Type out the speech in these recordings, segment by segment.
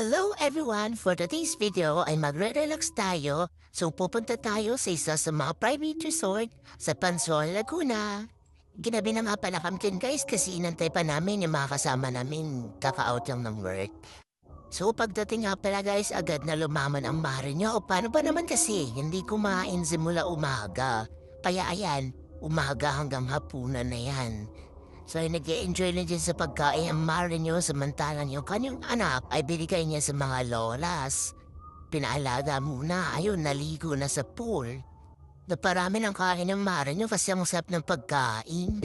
Hello everyone! For today's video ay magre-relax tayo. So pupunta tayo sa isa sa mga private resort sa Pansol, Laguna. Ginabi na nga pala kami dyan guys kasi inantay pa namin yung mga kasama namin kaka-out lang ng work. So pagdating nga pala guys agad na lumaman ang mare nyo. Paano ba naman kasi hindi kumain simula umaga. Kaya ayan, umaga hanggang hapunan na yan. So ay nag-enjoy na dyan sa pagkain ang mare nyo samantalang yung kanyang anak ay binigay niya sa mga lolas. Pinaalaga muna, ayun, naligo na sa pool. Naparami ng kain ng mare nyo kasi ang sarap ng pagkain.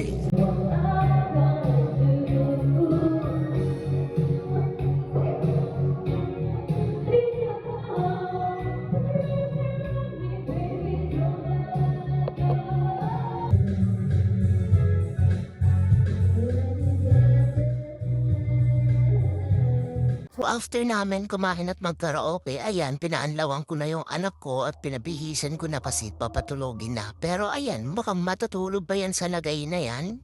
So after namin kumain at magkaraoke, ayan, pinaanlawan ko na yung anak ko at pinabihisan ko na kasi papatulogin na. Pero ayan, mukhang matutulog ba yan sa lagay na yan?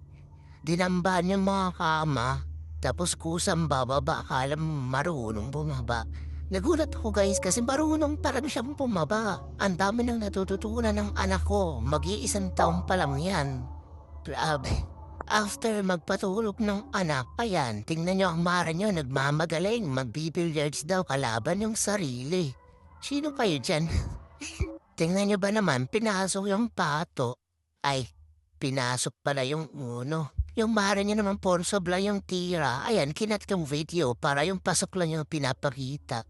Dinambahan yung mga kama, tapos kusang bababa, akala marunong bumaba. Nagulat ako guys kasi marunong parang siyang bumaba. Ang dami nang natututunan ng anak ko, mag-iisang taon pa lang yan. Grabe. After magpatulog ng anak, ayan, tingnan nyo ang mara nyo, nagmamagaling, magbibilliards daw kalaban yung sarili. Sino kayo dyan? Tingnan nyo ba naman, pinasok yung pato. Ay, pinasok pala yung uno. Yung mara nyo naman por sobra yung tira. Ayan, kinat yung video para yung pasok lang yung pinapakita.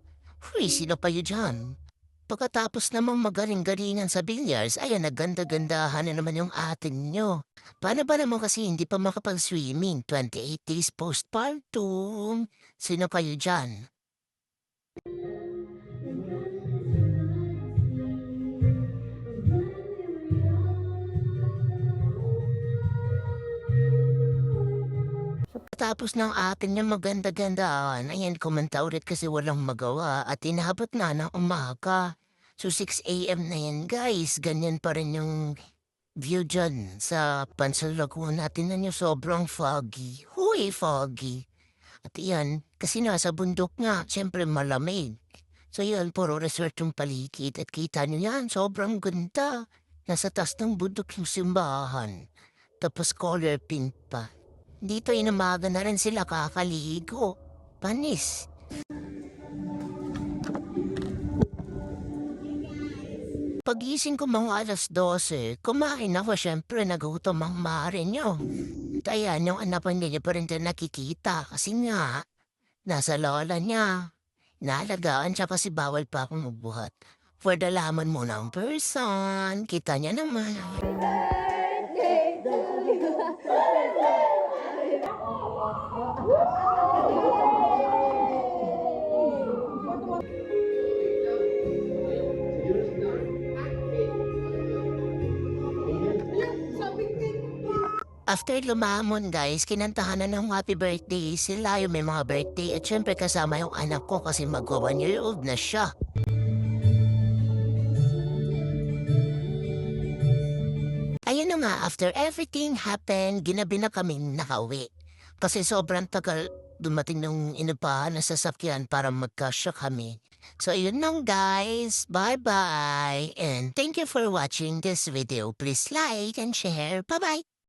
Uy, sino pa yun dyan? Pagkatapos namang magaling-galingan sa billiards, ayan, naganda-gandahan na naman yung atin nyo. Paano ba naman kasi hindi pa makapag-swimming? 28 days postpartum. Sino kayo dyan? Tapos ng atin yung maganda-gandaan, ayan, kumanta ulit kasi walang magawa at inabot na ng umaga. So 6 a.m. na yan guys, ganyan pa rin yung view dyan sa Pansol Laguna. Tingnan nyo sobrang foggy. Huy, foggy. At iyan, kasi nasa bundok nga, siyempre malamig. So yan, puro resort yung paligid at kita nyo yan, sobrang ganda. Nasa taas ng bundok yung simbahan. Tapos color pink pa. Dito inamaga na rin sila kakaligo. Panis. Pagising ko mga alas 12, kumain ako syempre nagutom ang mare nyo. Kaya yung anak pa niya pa rin din nakikita kasi nga, nasa lola niya. Naalagaan siya kasi bawal pa akong ubuhat. For the laman mo ng person, kita niya naman. After lumamon guys, kinantahan na ng happy birthday sila yung may mga birthday at syempre kasama yung anak ko kasi mag-1 year old na siya. Ayun na nga, after everything happened, ginabi na kaming nakauwi. Kasi sobrang tagal dumating nung inupahan na sasakyan para magkasya kami. So ayun lang guys, bye-bye! And thank you for watching this video. Please like and share. Bye-bye!